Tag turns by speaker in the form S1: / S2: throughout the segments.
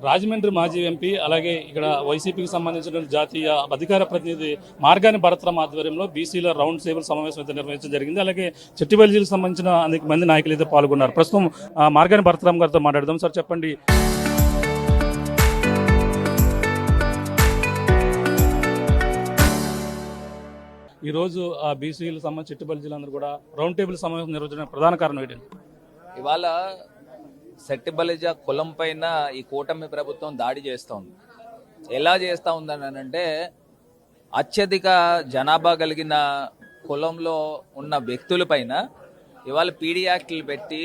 S1: రాజమండ్రి మాజీ ఎంపీ అలాగే ఇక్కడ వైసీపీకి సంబంధించిన జాతీయ అధికార ప్రతినిధి మార్గాని భరత్రామ్ ఆధ్వర్యంలో బీసీల రౌండ్ టేబుల్ సమావేశం అయితే నిర్వహించడం జరిగింది. అలాగే చెట్టిబల్జీలకు సంబంధించిన అనేక మంది నాయకులు అయితే పాల్గొన్నారు. ప్రస్తుతం మార్గాని భరత్రామ్ గారితో మాట్లాడదాం. సార్ చెప్పండి, ఈరోజు బీసీలకు సంబంధించి చెట్టిబల్జీలందరూ కూడా రౌండ్ టేబుల్ సమావేశం నిర్వహించడానికి ప్రధాన కారణం ఏంటంటే
S2: ఇవాళ సెట్టిబలిజ కులం పైన ఈ కూటమి ప్రభుత్వం దాడి చేస్తూ ఉంది. ఎలా చేస్తూ ఉందని అంటే అత్యధిక జనాభా కలిగిన కులంలో ఉన్న వ్యక్తులపైన ఇవాళ పీడీ యాక్ట్లు పెట్టి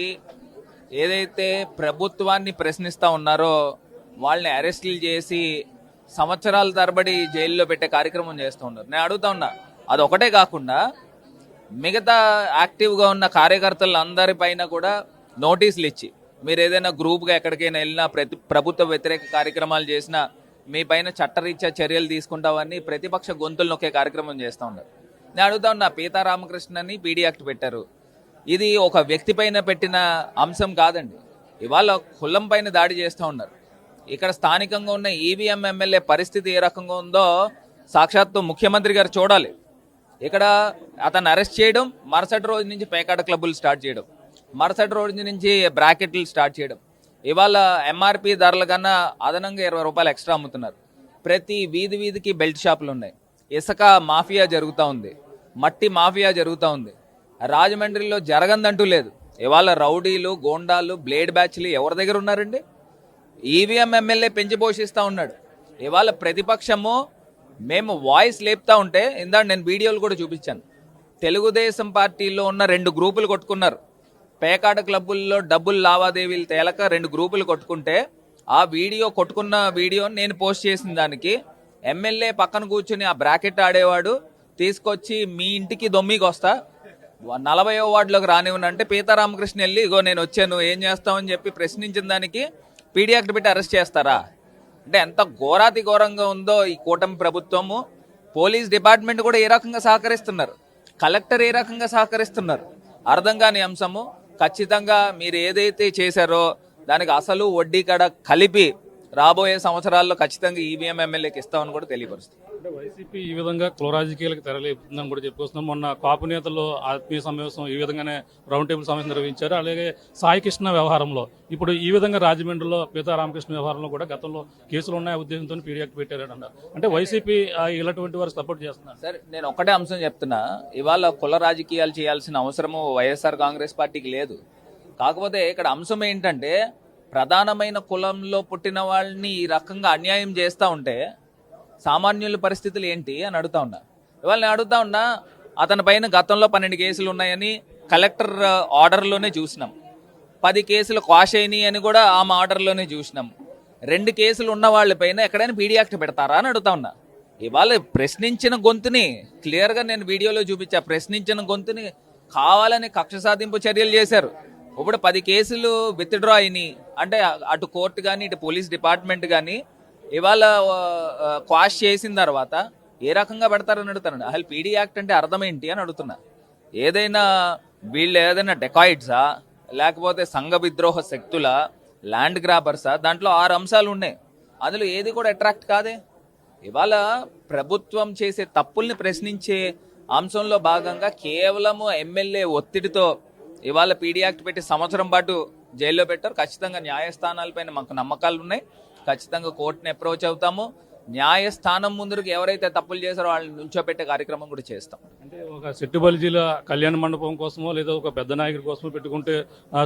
S2: ఏదైతే ప్రభుత్వాన్ని ప్రశ్నిస్తూ ఉన్నారో వాళ్ళని అరెస్టులు చేసి సంవత్సరాల తరబడి జైల్లో పెట్టే కార్యక్రమం చేస్తూ ఉన్నారు. నేను అడుగుతా ఉన్నా, అది ఒకటే కాకుండా మిగతా యాక్టివ్గా ఉన్న కార్యకర్తలందరిపైన కూడా నోటీసులు ఇచ్చి మీరు ఏదైనా గ్రూప్గా ఎక్కడికైనా వెళ్ళినా ప్రభుత్వ వ్యతిరేక కార్యక్రమాలు చేసినా మీ పైన చట్టరీత్యా చర్యలు తీసుకుంటామని ప్రతిపక్ష గొంతులు నొక్కే కార్యక్రమం చేస్తూ ఉన్నారు. నేను అడుగుతా ఉన్నా, పీతారామకృష్ణని పీడీ యాక్ట్ పెట్టారు. ఇది ఒక వ్యక్తి పైన పెట్టిన అంశం కాదండి. ఇవాళ కులం పైన దాడి చేస్తూ ఉన్నారు. ఇక్కడ స్థానికంగా ఉన్న ఈవీఎం ఎమ్మెల్యే పరిస్థితి ఏ రకంగా ఉందో సాక్షాత్తు ముఖ్యమంత్రి గారు చూడాలి. ఇక్కడ అతను అరెస్ట్ చేయడం, మరుసటి రోజు నుంచి పేకాట క్లబ్బులు స్టార్ట్ చేయడం, మరుసటి రోజు నుంచి బ్రాకెట్లు స్టార్ట్ చేయడం. ఇవాళ ఎంఆర్పి ధరల కన్నా అదనంగా 20 రూపాయలు ఎక్స్ట్రా అమ్ముతున్నారు. ప్రతి వీధికి బెల్ట్ షాపులు ఉన్నాయి. ఇసుక మాఫియా జరుగుతూ ఉంది, మట్టి మాఫియా జరుగుతూ ఉంది. రాజమండ్రిలో జరగందంటూ లేదు. ఇవాళ రౌడీలు, గోండాలు, బ్లేడ్ బ్యాచ్లు ఎవరి దగ్గర ఉన్నారండి? ఈవీఎం ఎమ్మెల్యే పెంచి పోషిస్తూ ఉన్నాడు. ఇవాళ ప్రతిపక్షము మేము వాయిస్ లేపుతా ఉంటే నేను వీడియోలు కూడా చూపించాను. తెలుగుదేశం పార్టీలో ఉన్న 2 గ్రూపులు కొట్టుకున్నారు. పేకాట క్లబ్బుల్లో డబ్బులు లావాదేవీలు తేలక 2 గ్రూపులు కొట్టుకుంటే ఆ కొట్టుకున్న వీడియో నేను పోస్ట్ చేసిన దానికి ఎమ్మెల్యే పక్కన కూర్చుని ఆ బ్రాకెట్ ఆడేవాడు తీసుకొచ్చి మీ ఇంటికి దొమ్మికి వస్తా 40వ వార్డులోకి రానివ్వనంటే పీతారామకృష్ణ వెళ్ళి ఇగో నేను వచ్చాను ఏం చేస్తామని చెప్పి ప్రశ్నించిన దానికి పీడీ యాక్ట్ పెట్టి అరెస్ట్ చేస్తారా? అంటే ఎంత ఘోరాతి ఘోరంగా ఉందో ఈ కూటమి ప్రభుత్వము. పోలీస్ డిపార్ట్మెంట్ కూడా ఏ రకంగా సహకరిస్తున్నారు, కలెక్టర్ ఏ రకంగా సహకరిస్తున్నారు అర్థం కాని అంశము. ఖచ్చితంగా మీరు ఏదైతే చేశారో దానికి అసలు వడ్డీ కడ కలిపి రాబోయే సంవత్సరాల్లో ఖచ్చితంగా ఈవీఎం ఎమ్మెల్యేకి ఇస్తామని కూడా తెలియపరుస్తుంది.
S1: అంటే వైసీపీ ఈ విధంగా కుల రాజకీయాలకు తెరలేపుతుందని కూడా చెప్పుకొస్తున్నాం. మొన్న కాపు నేతల్లో ఆత్మీయ సమావేశం ఈ విధంగానే రౌండ్ టేబుల్ సమావేశం నిర్వహించారు. అలాగే సాయి కృష్ణ వ్యవహారంలో ఇప్పుడు ఈ విధంగా రాజమండ్రిలో పీతారామకృష్ణ వ్యవహారంలో కూడా గతంలో కేసులు ఉన్న ఉద్దేశంతో పీడీ యాక్ట్ పెట్టారన్నారు. అంటే వైసీపీ ఇలాంటి వారు సపోర్ట్ చేస్తున్నారు.
S2: సరే, నేను ఒకటే అంశం చెప్తున్నా, ఇవాళ కుల రాజకీయాలు చేయాల్సిన అవసరము వైఎస్ఆర్ కాంగ్రెస్ పార్టీకి లేదు. కాకపోతే ఇక్కడ అంశం ఏంటంటే ప్రధానమైన కులంలో పుట్టిన వాళ్ళని ఈ రకంగా అన్యాయం చేస్తూ ఉంటే సామాన్యుల పరిస్థితులు ఏంటి అని అడుగుతా ఉన్నా. ఇవాళ నేను అడుగుతా ఉన్నా, అతని పైన గతంలో 12 కేసులు ఉన్నాయని కలెక్టర్ ఆర్డర్లోనే చూసినాం. 10 కేసులు క్వాష్ అయినాయి అని కూడా ఆమె ఆర్డర్లోనే చూసినాం. 2 కేసులు ఉన్న వాళ్ళపైన ఎక్కడైనా పీడీ యాక్ట్ పెడతారా అని అడుగుతా ఉన్నా. ఇవాళ ప్రశ్నించిన గొంతుని క్లియర్గా నేను వీడియోలో చూపించా. ప్రశ్నించిన గొంతుని కావాలని కక్ష సాధింపు చర్యలు చేశారు. ఇప్పుడు 10 కేసులు విత్డ్రా అయినాయి అంటే అటు కోర్టు కానీ ఇటు పోలీస్ డిపార్ట్మెంట్ కానీ ఇవాళ క్వాష్ చేసిన తర్వాత ఏ రకంగా పెడతారని అడుగుతాను. అసలు పీడీ యాక్ట్ అంటే అర్థం ఏంటి అని అడుగుతున్నా. వీళ్ళు ఏదైనా డెకాయిడ్సా లేకపోతే సంఘ విద్రోహ శక్తుల ల్యాండ్ గ్రాబర్సా? దాంట్లో 6 అంశాలు ఉన్నాయి. అందులో ఏది కూడా అట్రాక్ట్ కాదే. ఇవాళ ప్రభుత్వం చేసే తప్పుల్ని ప్రశ్నించే అంశంలో భాగంగా కేవలము ఎమ్మెల్యే ఒత్తిడితో ఇవాళ పీడీ యాక్ట్ పెట్టి సంవత్సరం పాటు జైల్లో పెట్టారు. ఖచ్చితంగా న్యాయస్థానాలపైన మాకు నమ్మకాలు ఉన్నాయి. ఖచ్చితంగా కోర్టుని అప్రోచ్ అవుతాము. న్యాయస్థానం ముందుకు ఎవరైతే తప్పులు చేశారో వాళ్ళని నుంచోబెట్టే కార్యక్రమం కూడా చేస్తాం.
S1: అంటే ఒక చెట్టుబల్జీల కళ్యాణ మండపం కోసమో లేదా ఒక పెద్ద నాయకుడి కోసమో పెట్టుకుంటే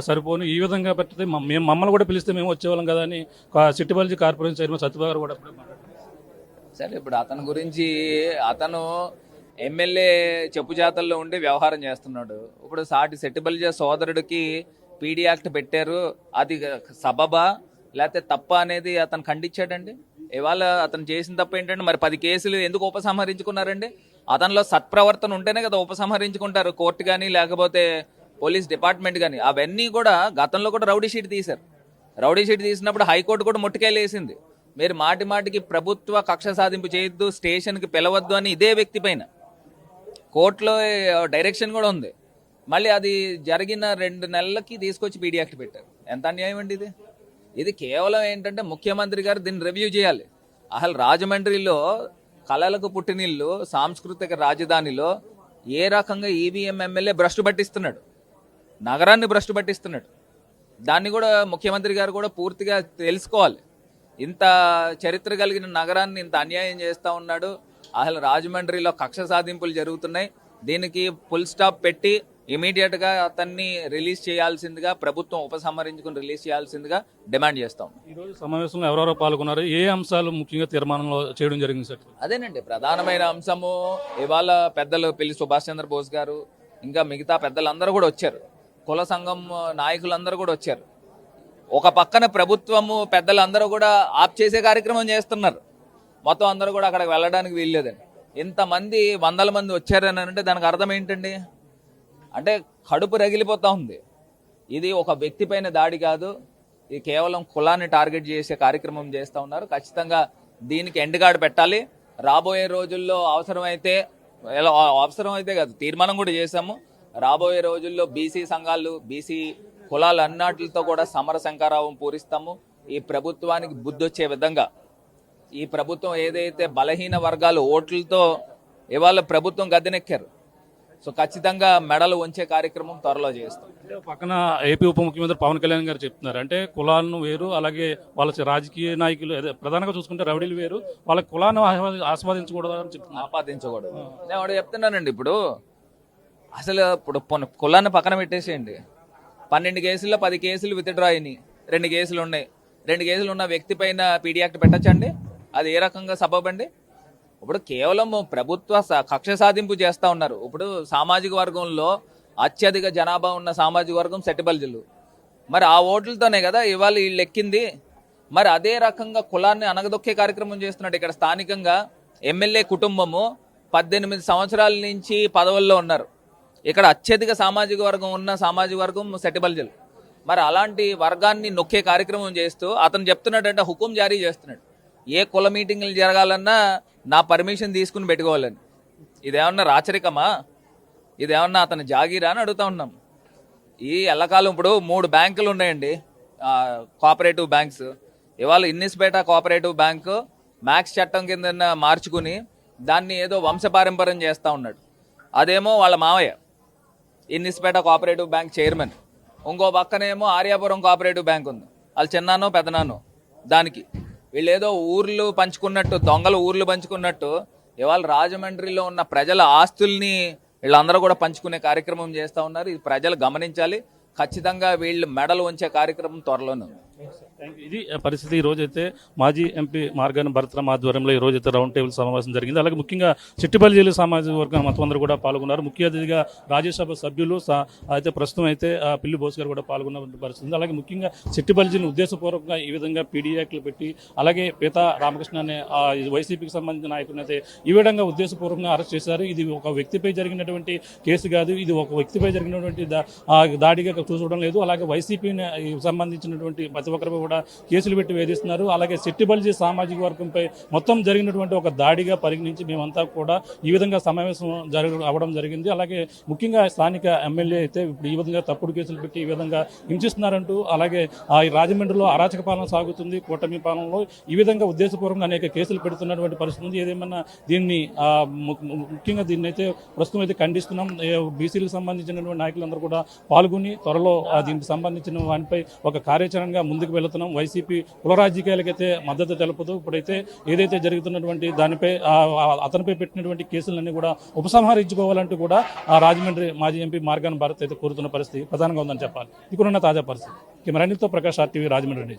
S1: సరిపోను, ఈ విధంగా పెడితే మమ్మల్ని కూడా పిలిస్తే మేము వచ్చేవాళ్ళం కదా అని చెట్టుబల్జీ కార్పొరేషన్ చైర్మన్ సత్యబాబు గారు కూడా
S2: సరే, ఇప్పుడు అతని గురించి అతను ఎమ్మెల్యే చెప్పు జాతల్లో ఉండి వ్యవహారం చేస్తున్నాడు. ఇప్పుడు సాటి సెట్టిబల్జీ సోదరుడికి పీడీ యాక్ట్ పెట్టారు, అది సబబా లేకపోతే తప్ప అనేది అతను ఖండించాడండి. ఇవాళ అతను చేసిన తప్పు ఏంటంటే మరి 10 కేసులు ఎందుకు ఉపసంహరించుకున్నారండి? అతనిలో సత్ప్రవర్తన ఉంటేనే కదా ఉపసంహరించుకుంటారు కోర్టు కానీ లేకపోతే పోలీస్ డిపార్ట్మెంట్ కానీ. అవన్నీ కూడా గతంలో కూడా రౌడీ షీట్ తీశారు. రౌడీ షీట్ తీసినప్పుడు హైకోర్టు కూడా ముట్టుకాయలు వేసింది. మీరు మాటి ప్రభుత్వ కక్ష సాధింపు చేయొద్దు, స్టేషన్కి పిలవద్దు అని ఇదే వ్యక్తి పైన కోర్టులో డైరెక్షన్ కూడా ఉంది. మళ్ళీ అది జరిగిన 2 నెలలకి తీసుకొచ్చి పీడీ యాక్ట్ పెట్టారు. ఎంత అన్యాయం అండి ఇది? ఇది కేవలం ఏంటంటే ముఖ్యమంత్రి గారు దీన్ని రివ్యూ చేయాలి. అసలు రాజమండ్రిలో కళలకు పుట్టినిల్లు, సాంస్కృతిక రాజధానిలో ఏ రకంగా ఈవీఎం ఎమ్మెల్యే భ్రష్టు పట్టిస్తున్నాడు, నగరాన్ని భ్రష్టు పట్టిస్తున్నాడు. దాన్ని కూడా ముఖ్యమంత్రి గారు కూడా పూర్తిగా తెలుసుకోవాలి. ఇంత చరిత్ర కలిగిన నగరాన్ని ఇంత అన్యాయం చేస్తూ ఉన్నాడు. అసలు రాజమండ్రిలో కక్ష సాధింపులు జరుగుతున్నాయి. దీనికి ఫుల్ స్టాప్ పెట్టి ఇమీడియట్గా అతన్ని రిలీజ్ చేయాల్సిందిగా, ప్రభుత్వం ఉపసంహరించుకుని రిలీజ్ చేయాల్సిందిగా డిమాండ్ చేస్తాం.
S1: ఈరోజు సమావేశంలో ఎవరెవరో పాల్గొన్నారు, ఏ అంశాలు ముఖ్యంగా తీర్మానంలో చేయడం జరిగింది సార్?
S2: అదేనండి ప్రధానమైన అంశము. ఇవాళ పెద్దలు పిల్లి సుభాష్ చంద్రబోస్ గారు, ఇంకా మిగతా పెద్దలందరూ కూడా వచ్చారు. కుల సంఘం నాయకులందరూ కూడా వచ్చారు. ఒక పక్కన ప్రభుత్వము పెద్దలందరూ కూడా ఆప్ చేసే కార్యక్రమం చేస్తున్నారు. మొత్తం అందరూ కూడా అక్కడికి వెళ్ళడానికి వీల్లేదండి. ఇంతమంది 100 మంది వచ్చారని అంటే దానికి అర్థం ఏంటండి? అంటే కడుపు రగిలిపోతూ ఉంది. ఇది ఒక వ్యక్తి పైన దాడి కాదు, ఇది కేవలం కులాన్ని టార్గెట్ చేసే కార్యక్రమం చేస్తూ ఉన్నారు. ఖచ్చితంగా దీనికి ఎండ్ కార్డ్ పెట్టాలి. రాబోయే రోజుల్లో అవసరమైతే కాదు, తీర్మానం కూడా చేశాము. రాబోయే రోజుల్లో బీసీ సంఘాలు, బీసీ కులాలు అన్నిటితో కూడా సమర శంకారావం పూరిస్తాము. ఈ ప్రభుత్వానికి బుద్ధి వచ్చే విధంగా, ఈ ప్రభుత్వం ఏదైతే బలహీన వర్గాలు ఓట్లతో ఇవాళ ప్రభుత్వం గద్దెనెక్కారు, సో ఖచ్చితంగా మెడలు వంచే కార్యక్రమం త్వరలో చేస్తాం.
S1: అంటే పక్కన ఏపీ ఉప ముఖ్యమంత్రి పవన్ కళ్యాణ్ గారు చెప్తున్నారు, అంటే కులాలను వేరు, అలాగే వాళ్ళ రాజకీయ నాయకులు ప్రధానంగా చూసుకుంటే రౌడీలు వేరు, వాళ్ళ కులాన్ని ఆస్వాదించకూడదు అని చెప్తున్నారు.
S2: ఆపాదించకూడదు నేను ఒకటి చెప్తున్నానండి. ఇప్పుడు కులాన్ని పక్కన పెట్టేసేయండి. 12 కేసుల్లో 10 కేసులు విత్డ్రా అయినాయి, 2 కేసులు ఉన్నాయి. 2 కేసులు ఉన్న వ్యక్తి పైన పీడీ యాక్ట్ పెట్టచ్చండి? అది ఏ రకంగా సబబండి? ఇప్పుడు కేవలం ప్రభుత్వ కక్ష సాధింపు చేస్తూ ఉన్నారు. ఇప్పుడు సామాజిక వర్గంలో అత్యధిక జనాభా ఉన్న సామాజిక వర్గం సెట్టిబల్జులు. మరి ఆ ఓట్లతోనే కదా ఇవాళ వీళ్ళు ఎక్కింది. మరి అదే రకంగా కులాన్ని అనగదొక్కే కార్యక్రమం చేస్తున్నాడు. ఇక్కడ స్థానికంగా ఎమ్మెల్యే కుటుంబము 18 సంవత్సరాల నుంచి పదవుల్లో ఉన్నారు. ఇక్కడ అత్యధిక సామాజిక వర్గం ఉన్న సామాజిక వర్గం సెట్టిబల్జులు. మరి అలాంటి వర్గాన్ని నొక్కే కార్యక్రమం చేస్తూ అతను చెప్తున్నాడంటే హుకుం జారీ చేస్తున్నాడు. ఏ కుల మీటింగ్లు జరగాలన్నా నా పర్మిషన్ తీసుకుని పెట్టుకోవాలని. ఇదేమన్నా రాచరికమా? ఇదేమన్నా అతని జాగీరా అని అడుగుతా ఉన్నాం. ఈ ఎల్లకాలం ఇప్పుడు 3 బ్యాంకులు ఉన్నాయండి, కోఆపరేటివ్ బ్యాంక్స్. ఇవాళ ఇన్నిస్పేట కోఆపరేటివ్ బ్యాంకు మ్యాక్స్ చట్టం కింద మార్చుకుని దాన్ని ఏదో వంశపారంపర్యం చేస్తూ ఉన్నాడు. అదేమో వాళ్ళ మావయ్య ఇన్నిస్పేట కోఆపరేటివ్ బ్యాంక్ చైర్మన్. ఇంకో పక్కనేమో ఆర్యాపురం కోఆపరేటివ్ బ్యాంక్ ఉంది, వాళ్ళు చిన్నానో పెద్దనానో. దానికి వీళ్ళు ఏదో ఊర్లు పంచుకున్నట్టు, దొంగలు ఊర్లు పంచుకున్నట్టు ఇవాళ రాజమండ్రిలో ఉన్న ప్రజల ఆస్తుల్ని వీళ్ళందరూ కూడా పంచుకునే కార్యక్రమం చేస్తూ ఉన్నారు. ఇది ప్రజలు గమనించాలి. ఖచ్చితంగా వీళ్ళు మెడలు ఉంచే కార్యక్రమం త్వరలోనే ఉంది.
S1: ఇది పరిస్థితి. ఈ రోజైతే మాజీ ఎంపీ మార్గాని భరతరామ్ ఆధ్వర్యంలో ఈ రోజైతే రౌండ్ టేబుల్ సమావేశం జరిగింది. అలాగే ముఖ్యంగా చిట్టిబల్జీలు సామాజిక వర్గం మొత్తం అందరూ కూడా పాల్గొన్నారు. ముఖ్య అతిథిగా రాజ్యసభ సభ్యులు అయితే ప్రస్తుతం అయితే పిల్లి బోస్ గారు కూడా పాల్గొన్న పరిస్థితి. అలాగే ముఖ్యంగా చిట్టిబల్జీని ఉద్దేశపూర్వకంగా ఈ విధంగా పీడీ యాక్ట్లు పెట్టి, అలాగే పీతా రామకృష్ణ అనే వైసీపీకి సంబంధించిన నాయకుడిని అయితే ఈ విధంగా ఉద్దేశపూర్వకంగా అరెస్ట్ చేశారు. ఇది ఒక వ్యక్తిపై జరిగినటువంటి కేసు కాదు, ఇది ఒక వ్యక్తిపై జరిగినటువంటి దాడిగా చూడడం లేదు. అలాగే వైసీపీని సంబంధించినటువంటి ప్రతి ఒక్కరిపై కూడా కేసులు పెట్టి వేధిస్తున్నారు. అలాగే సెట్టిబల్జీ సామాజిక వర్గంపై మొత్తం జరిగినటువంటి ఒక దాడిగా పరిగణించి మేమంతా కూడా ఈ విధంగా సమావేశం అవ్వడం జరిగింది. అలాగే ముఖ్యంగా స్థానిక ఎమ్మెల్యే అయితే ఇప్పుడు ఈ విధంగా తప్పుడు కేసులు పెట్టి ఈ విధంగా హింసిస్తున్నారంటూ, అలాగే రాజమండ్రిలో అరాచక పాలన సాగుతుంది, కూటమి పాలనలో ఈ విధంగా ఉద్దేశపూర్వకంగా అనేక కేసులు పెడుతున్నటువంటి పరిస్థితి ఉంది. ఏదేమన్నా దీన్ని ముఖ్యంగా దీన్ని అయితే ప్రస్తుతం అయితే ఖండిస్తున్నాం. బీసీలకు సంబంధించినటువంటి నాయకులందరూ కూడా పాల్గొని త్వరలో దీనికి సంబంధించిన వాటిపై ఒక కార్యాచరణగా ముందుకు వెళుతున్నాం. వైసీపీ కుల రాజకీయాలకైతే మద్దతు తెలుపుతూ ఇప్పుడైతే ఏదైతే జరుగుతున్నటువంటి దానిపై అతనిపై పెట్టినటువంటి కేసులన్నీ కూడా ఉపసంహరించుకోవాలంటూ కూడా రాజమండ్రి మాజీ ఎంపీ మార్గాని భారత్ అయితే కోరుతున్న పరిస్థితి ప్రధానంగా ఉందని చెప్పాలి. ఇప్పుడున్న తాజా పరిస్థితి. కెమెరా అనిల్తో ప్రకాష్ RTV రాజమండ్రి.